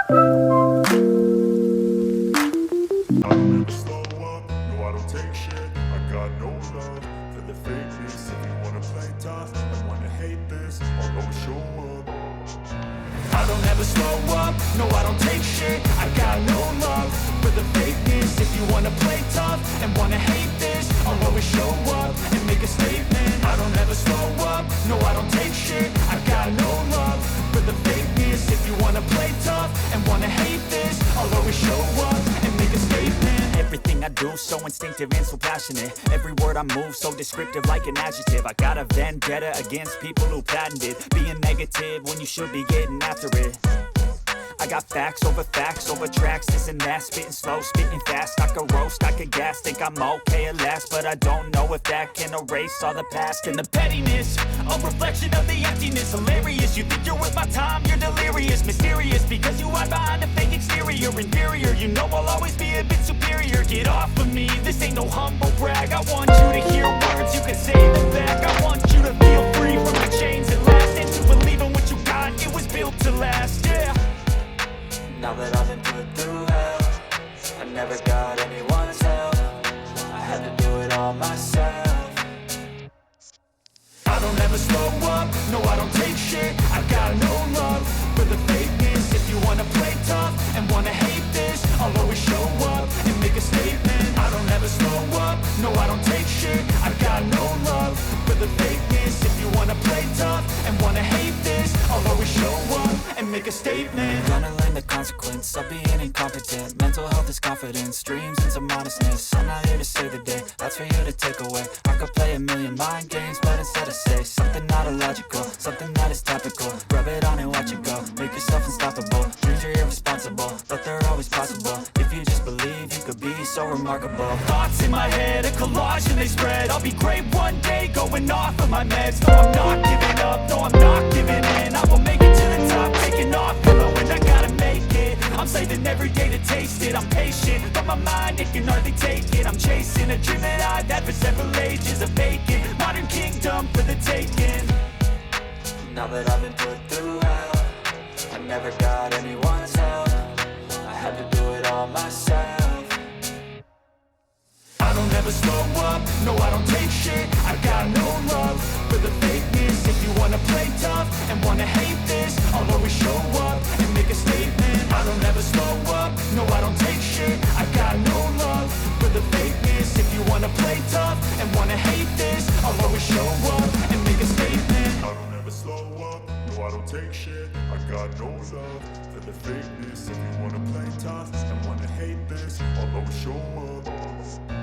I don't ever slow up, no I don't take shit. I got no love for the fakeness. If you wanna play tough and wanna hate this, I'll always show up. I don't ever slow up, no I don't take shit. I got no love for the fakeness. If you wanna play tough and wanna hate this, I'll always show up and make a statement. I don't ever slow up, no I don't take shit. I got no love for the fakeness. If you wanna play tough and wanna hate this, I'll always show up and make a statement. Everything I do so instinctive and so passionate. Every word I move so descriptive like an adjective. I got a vendetta against people who patented being negative when you should be getting after it. I got facts over tracks, this and that. Spitting slow, spitting fast. I could roast, I could gas. Think I'm okay at last, but I don't know if that can erase all the past. And the pettiness, a reflection of the emptiness. Hilarious, you think you're worth my time, you're delirious. Mysterious, because you hide behind a fake exterior. Inferior, you know I'll always be a bit superior. Get off of me, this ain't no humble brag. I want you to hear words, you can say them back. I want you to feel free from the chains that last. And to believe in what you got, it was built to last, yeah. Now that I've been put through hell, I never got anyone's help. I had to do it all myself. I don't ever slow up, no I don't take shit. I got no love for the fakeness. If you wanna play tough and wanna hate this, I'll always show up and make a statement. I don't ever slow up, no I don't take shit. I got no love for the fakeness. If you wanna play tough and wanna hate this, I'll always show up and make a statement. Gonna learn the consequence of being incompetent. Mental health is confidence, dreams and some modestness. I'm not here to save the day, that's for you to take away. I could play a million mind games, but instead I say something not illogical, something that is topical. Rub it on and watch it go, make yourself unstoppable. Dreams are irresponsible, but they're always possible. If you just believe, you could be so remarkable. Thoughts in my head, a collage and they spread. I'll be great one day, going off of my meds. No, I'm not giving up, no, I'm not giving in. I will make it to the top, taking off, knowing I gotta make it. I'm saving every day to taste it. I'm patient, but my mind, it can hardly take it. I'm chasing a dream that I've had for several ages. A vacant, modern kingdom for the taking. Now that I've been put through hell, I never got anyone's help. I had to do it all myself. I don't ever slow up, no I don't take shit. I got no love for the fakeness. If you wanna play tough and wanna hate this, I'll always show up and make a statement. I don't ever slow up, no I don't take shit. I got no love for the fakeness. If you wanna play tough and wanna hate this, I'll always show up and make a statement. I don't ever slow up, no I don't take shit. I got no love for the fakeness. If you wanna play tough and wanna hate this, I'll always show up.